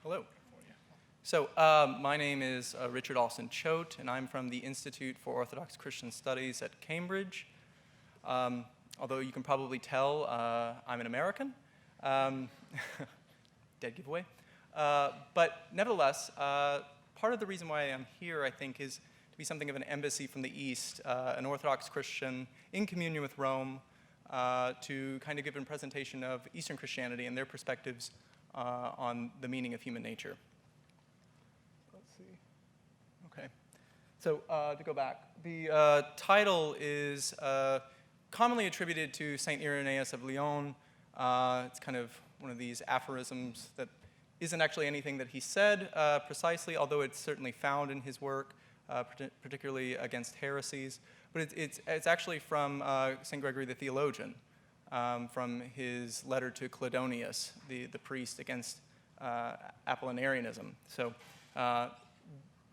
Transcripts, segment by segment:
Hello. So my name is Richard Alston Choate, and I'm from the Institute for Orthodox Christian Studies at Cambridge. Although you can probably tell I'm an American. Dead giveaway. But nevertheless, part of the reason why I'm here, I think, is to be something of an embassy from the East, an Orthodox Christian in communion with Rome, to kind of give a presentation of Eastern Christianity and their perspectives on the meaning of human nature. Let's see. Okay. So to go back, the title is commonly attributed to Saint Irenaeus of Lyon. It's kind of one of these aphorisms that isn't actually anything that he said precisely, although it's certainly found in his work, particularly against heresies. But it's actually from St. Gregory the Theologian, from his letter to Cladonius, the priest, against Apollinarianism. So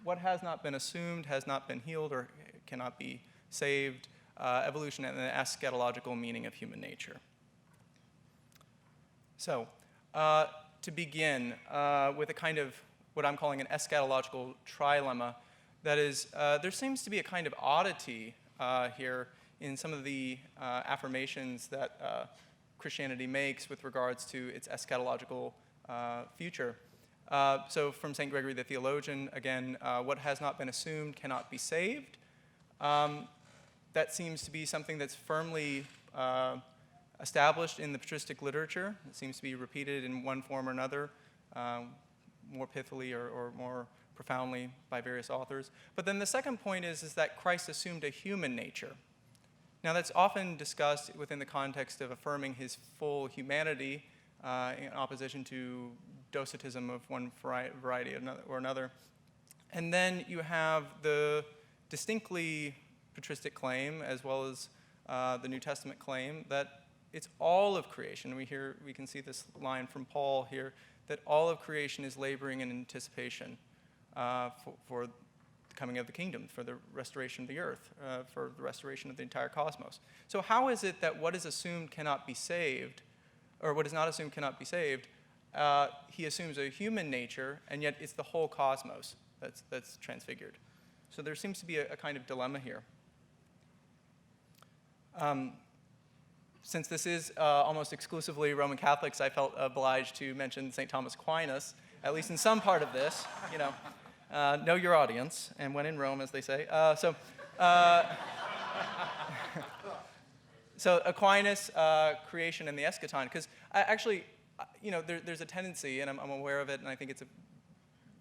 what has not been assumed has not been healed or cannot be saved. Evolution and the eschatological meaning of human nature. So to begin with a kind of what I'm calling an eschatological trilemma, that is, there seems to be a kind of oddity here in some of the affirmations that Christianity makes with regards to its eschatological future. So from St. Gregory the Theologian, again, what has not been assumed cannot be saved. That seems to be something that's firmly established in the patristic literature. It seems to be repeated in one form or another, more pithily or more profoundly by various authors. But then the second point is that Christ assumed a human nature. Now, that's often discussed within the context of affirming his full humanity in opposition to docetism of one variety or another. And then you have the distinctly patristic claim, as well as the New Testament claim, that it's all of creation. We can see this line from Paul here, that all of creation is laboring in anticipation for the coming of the kingdom, for the restoration of the earth, for the restoration of the entire cosmos. So how is it that what is assumed cannot be saved, or what is not assumed cannot be saved? He assumes a human nature, and yet it's the whole cosmos that's transfigured. So there seems to be a kind of dilemma here. Since this is almost exclusively Roman Catholics, I felt obliged to mention St. Thomas Aquinas, at least in some part of this. Know your audience, and when in Rome, as they say. So Aquinas, creation and the eschaton, because actually, there's a tendency, and I'm aware of it, and I think it's a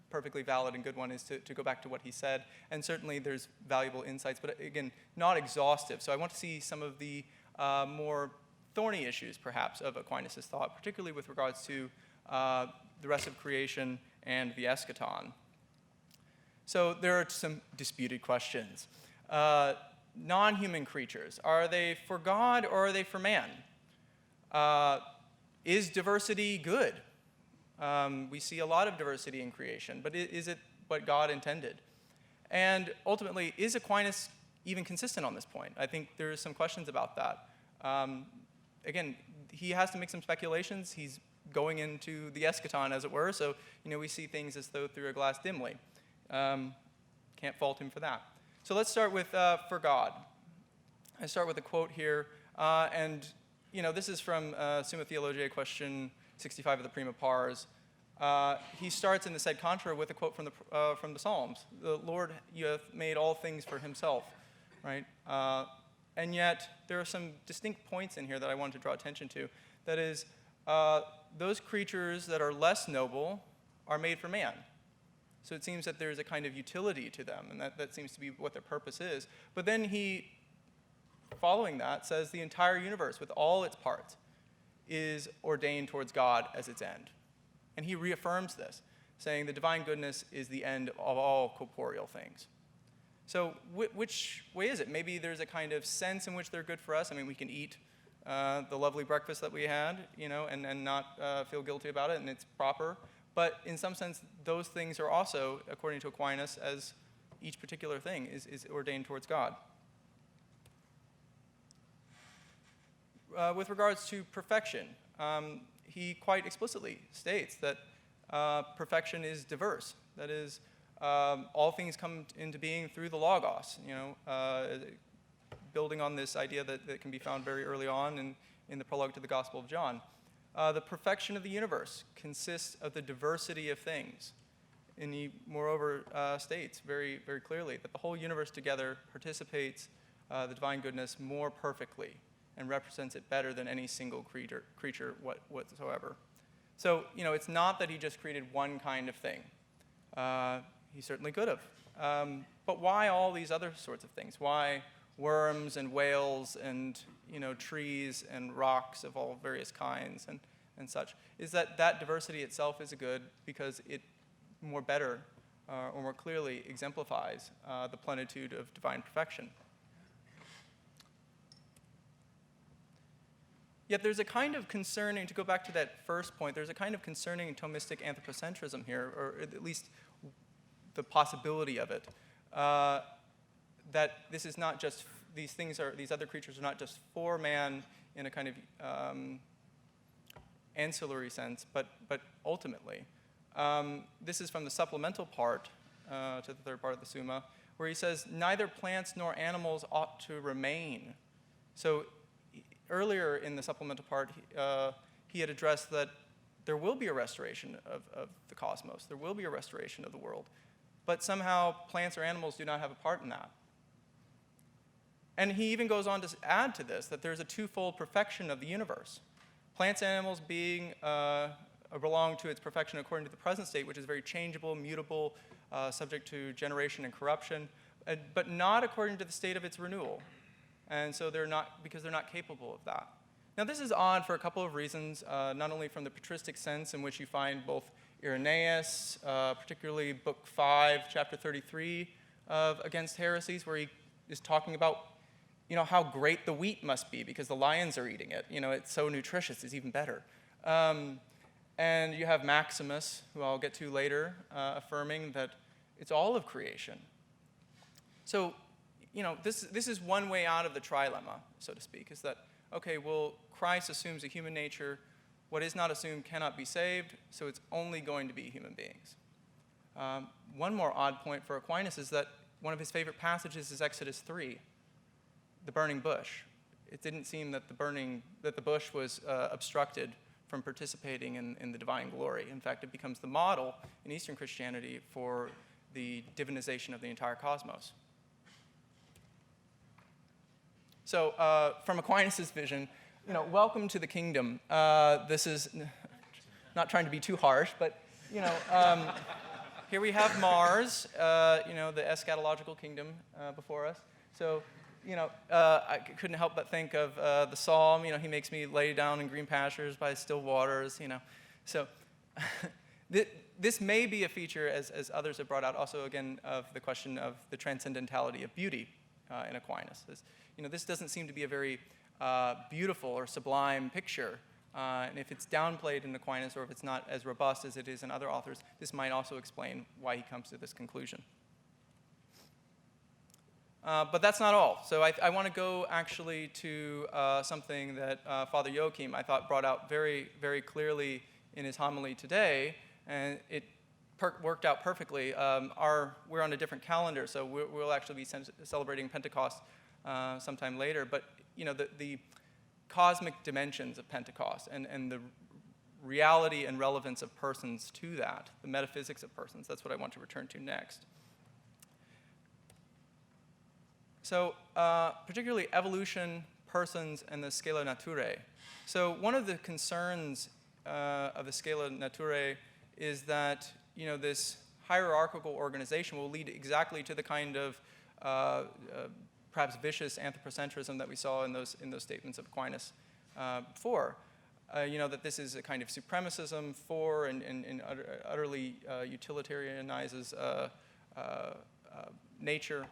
perfectly valid and good one, is to go back to what he said. And certainly there's valuable insights, but again, not exhaustive. So I want to see some of the more thorny issues, perhaps, of Aquinas' thought, particularly with regards to the rest of creation and the eschaton. So there are some disputed questions. Non-human creatures, are they for God or are they for man? Is diversity good? We see a lot of diversity in creation, but is it what God intended? And ultimately, is Aquinas even consistent on this point? I think there's some questions about that. Again, he has to make some speculations. He's going into the eschaton, as it were, so we see things as though through a glass dimly. Can't fault him for that. So let's start with for God. I start with a quote here, and this is from Summa Theologiae, question 65 of the Prima Pars. He starts in the sed contra with a quote from the Psalms. The Lord, you have made all things for himself, right? And yet there are some distinct points in here that I want to draw attention to. That is, those creatures that are less noble are made for man. So it seems that there's a kind of utility to them, and that seems to be what their purpose is. But then he, following that, says the entire universe with all its parts is ordained towards God as its end. And he reaffirms this, saying the divine goodness is the end of all corporeal things. So which way is it? Maybe there's a kind of sense in which they're good for us. I mean, we can eat the lovely breakfast that we had, and not feel guilty about it, and it's proper. But in some sense, those things are also, according to Aquinas, as each particular thing is ordained towards God. With regards to perfection, he quite explicitly states that perfection is diverse. That is, all things come into being through the Logos, building on this idea that can be found very early on in the prologue to the Gospel of John. The perfection of the universe consists of the diversity of things. And he, moreover, states very, very clearly that the whole universe together participates the divine goodness more perfectly and represents it better than any single creature whatsoever. So, it's not that he just created one kind of thing. He certainly could have. But why all these other sorts of things? Why worms and whales and, trees and rocks of all various kinds and such? Is that diversity itself is a good because it more clearly exemplifies the plenitude of divine perfection. Yet there's a kind of concerning, to go back to that first point, there's a kind of concerning Thomistic anthropocentrism here, or at least the possibility of it, that this is not just, these other creatures are not just for man in a kind of ancillary sense, but ultimately. This is from the supplemental part to the third part of the Summa, where he says, neither plants nor animals ought to remain. So earlier in the supplemental part, he had addressed that there will be a restoration of the cosmos. There will be a restoration of the world. But somehow plants or animals do not have a part in that. And he even goes on to add to this that there's a twofold perfection of the universe. Plants and animals belong to its perfection according to the present state, which is very changeable, mutable, subject to generation and corruption, but not according to the state of its renewal. And so because they're not capable of that. Now this is odd for a couple of reasons, not only from the patristic sense in which you find both Irenaeus, particularly Book 5, Chapter 33 of Against Heresies, where he is talking about how great the wheat must be because the lions are eating it. It's so nutritious, it's even better. And you have Maximus, who I'll get to later, affirming that it's all of creation. So, this is one way out of the trilemma, so to speak, is that, okay, well, Christ assumes a human nature. What is not assumed cannot be saved, so it's only going to be human beings. One more odd point for Aquinas is that one of his favorite passages is Exodus 3, the burning bush. It didn't seem that the bush was obstructed from participating in the divine glory. In fact, it becomes the model in Eastern Christianity for the divinization of the entire cosmos. So from Aquinas' vision, welcome to the kingdom. This is not trying to be too harsh, but here we have Mars, the eschatological kingdom before us. So, I couldn't help but think of the psalm, he makes me lay down in green pastures by still waters, So this may be a feature, as others have brought out, also again, of the question of the transcendentality of beauty in Aquinas. This doesn't seem to be a very beautiful or sublime picture. And if it's downplayed in Aquinas, or if it's not as robust as it is in other authors, this might also explain why he comes to this conclusion. But that's not all. So I want to go actually to something that Father Joachim, I thought, brought out very, very clearly in his homily today, and it worked out perfectly. We're on a different calendar, so we'll actually be celebrating Pentecost sometime later. But the cosmic dimensions of Pentecost and the reality and relevance of persons to that, the metaphysics of persons, that's what I want to return to next. So particularly evolution, persons, and the scala naturae. So one of the concerns of the scala naturae is that this hierarchical organization will lead exactly to the kind of perhaps vicious anthropocentrism that we saw in those statements of Aquinas before. That this is a kind of supremacism for and utterly utilitarianizes nature.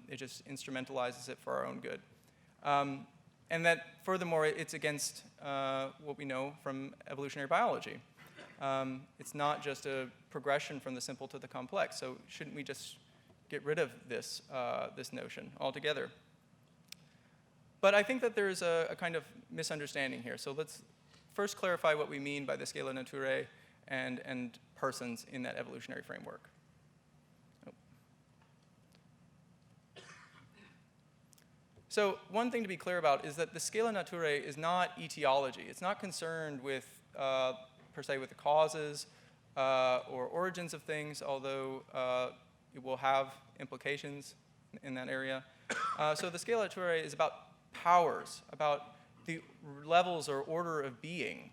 It just instrumentalizes it for our own good. And that, furthermore, it's against what we know from evolutionary biology. It's not just a progression from the simple to the complex. So shouldn't we just get rid of this notion altogether? But I think that there's a kind of misunderstanding here. So let's first clarify what we mean by the scala naturae and persons in that evolutionary framework. So one thing to be clear about is that the scala naturae is not etiology. It's not concerned with, per se, with the causes or origins of things, although it will have implications in that area. So the scala naturae is about powers, about the levels or order of being.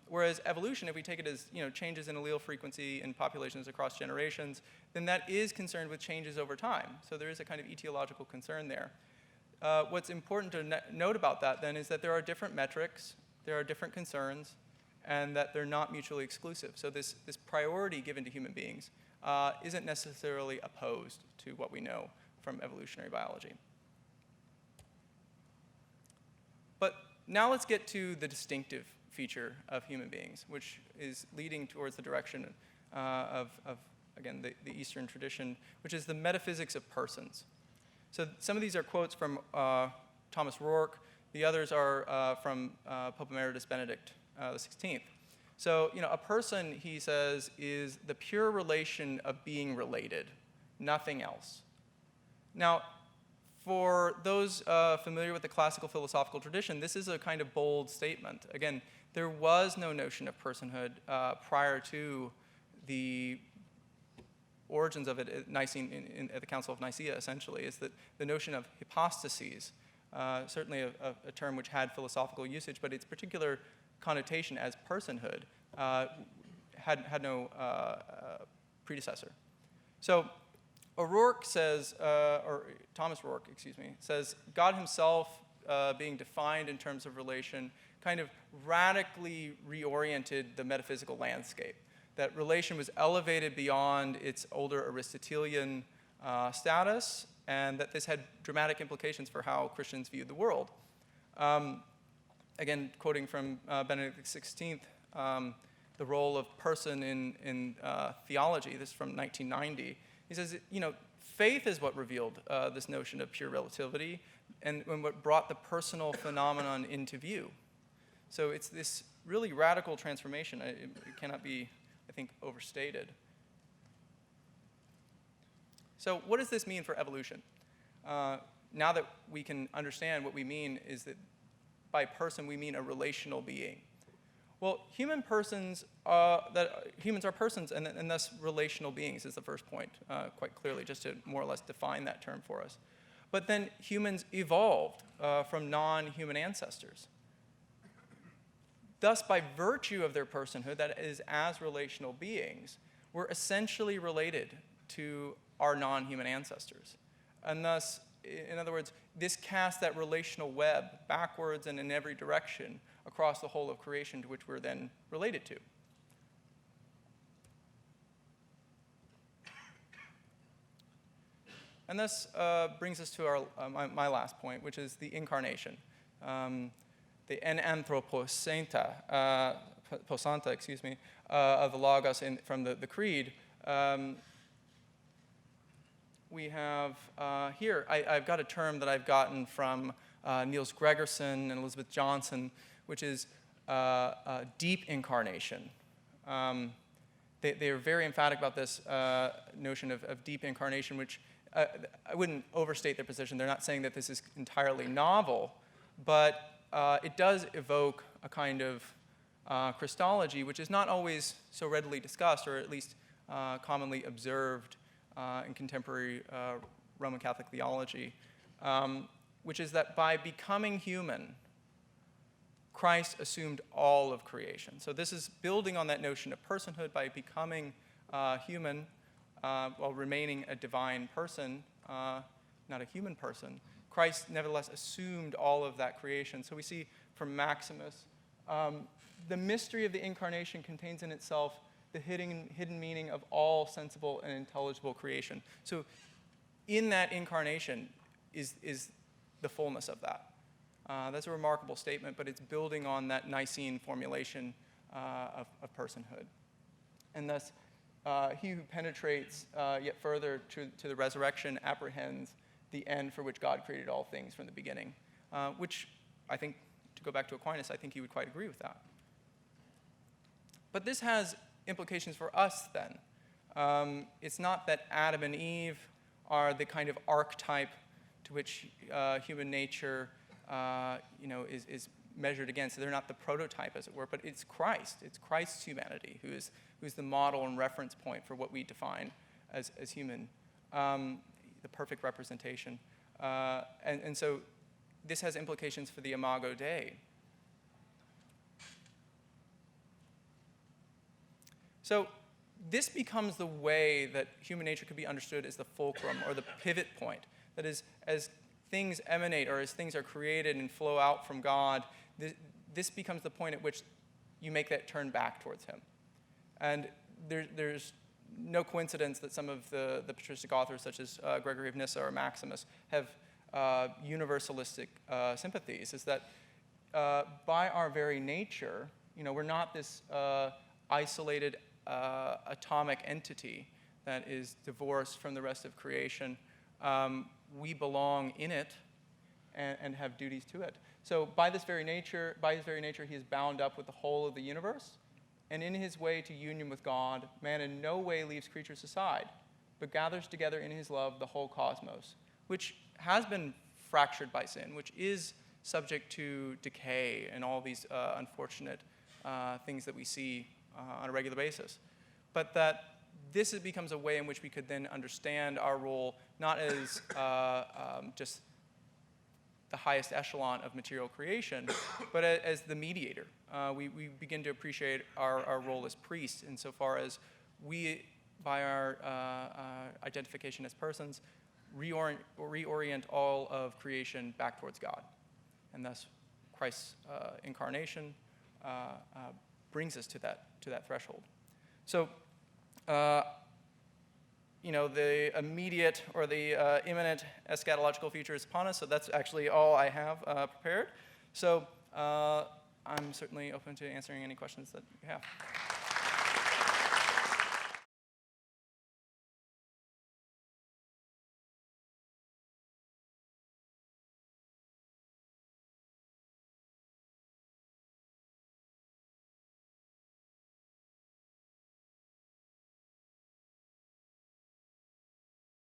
Whereas evolution, if we take it as changes in allele frequency in populations across generations, then that is concerned with changes over time. So there is a kind of etiological concern there. What's important to note about that then is that there are different metrics, there are different concerns, and that they're not mutually exclusive. So this priority given to human beings isn't necessarily opposed to what we know from evolutionary biology. But now let's get to the distinctive feature of human beings, which is leading towards the direction of again, the Eastern tradition, which is the metaphysics of persons. So some of these are quotes from Thomas Rourke. The others are from Pope Emeritus Benedict XVI. So, a person, he says, is the pure relation of being related, nothing else. Now, for those familiar with the classical philosophical tradition, this is a kind of bold statement. Again, there was no notion of personhood prior to the origins of it at Nicene, at the Council of Nicaea, essentially, is that the notion of hypostases, certainly a term which had philosophical usage, but its particular connotation as personhood had no predecessor. So O'Rourke says, or Thomas Rourke, excuse me, says God himself being defined in terms of relation kind of radically reoriented the metaphysical landscape. That relation was elevated beyond its older Aristotelian status, and that this had dramatic implications for how Christians viewed the world. Again, quoting from Benedict XVI, the role of person in theology, this is from 1990, he says, faith is what revealed this notion of pure relativity and what brought the personal phenomenon into view. So it's this really radical transformation. It cannot be, I think, overstated. So what does this mean for evolution? Now that we can understand what we mean is that by person we mean a relational being. Well, humans are persons and thus relational beings is the first point, quite clearly, just to more or less define that term for us. But then humans evolved from non-human ancestors. Thus, by virtue of their personhood, that is, as relational beings, we're essentially related to our non-human ancestors. And thus, in other words, this casts that relational web backwards and in every direction across the whole of creation to which we're then related to. And this brings us to my last point, which is the Incarnation. The anthropocentrism, of the Logos from the Creed. We have here, I've got a term that I've gotten from Niels Gregerson and Elizabeth Johnson, which is deep incarnation. They are very emphatic about this notion of deep incarnation, which I wouldn't overstate their position. They're not saying that this is entirely novel, but it does evoke a kind of Christology, which is not always so readily discussed, or at least commonly observed in contemporary Roman Catholic theology, which is that by becoming human, Christ assumed all of creation. So this is building on that notion of personhood. By becoming human while remaining a divine person, not a human person, Christ nevertheless assumed all of that creation. So we see from Maximus, the mystery of the Incarnation contains in itself the hidden meaning of all sensible and intelligible creation. So in that Incarnation is the fullness of that. That's a remarkable statement, but it's building on that Nicene formulation of personhood. And thus, he who penetrates yet further to the resurrection apprehends the end for which God created all things from the beginning, which I think, to go back to Aquinas, I think he would quite agree with that. But this has implications for us then. It's not that Adam and Eve are the kind of archetype to which human nature is measured against. They're not the prototype, as it were, but it's Christ. It's Christ's humanity who's the model and reference point for what we define as human, the perfect representation. And so this has implications for the Imago Dei. So this becomes the way that human nature could be understood as the fulcrum or the pivot point. That is, as things emanate or as things are created and flow out from God, this becomes the point at which you make that turn back towards him. And there's no coincidence that some of the patristic authors, such as Gregory of Nyssa or Maximus, have universalistic sympathies, is that by our very nature, we're not this isolated atomic entity that is divorced from the rest of creation. We belong in it and have duties to it. So by his very nature, he is bound up with the whole of the universe. And in his way to union with God, man in no way leaves creatures aside, but gathers together in his love the whole cosmos, which has been fractured by sin, which is subject to decay and all these unfortunate things that we see on a regular basis. But that this becomes a way in which we could then understand our role not as just the highest echelon of material creation, but as the mediator. We begin to appreciate our role as priests insofar as we, by our identification as persons, reorient all of creation back towards God. And thus, Christ's incarnation brings us to that threshold. So, the immediate or the imminent eschatological future is upon us, so that's actually all I have prepared. So I'm certainly open to answering any questions that you have.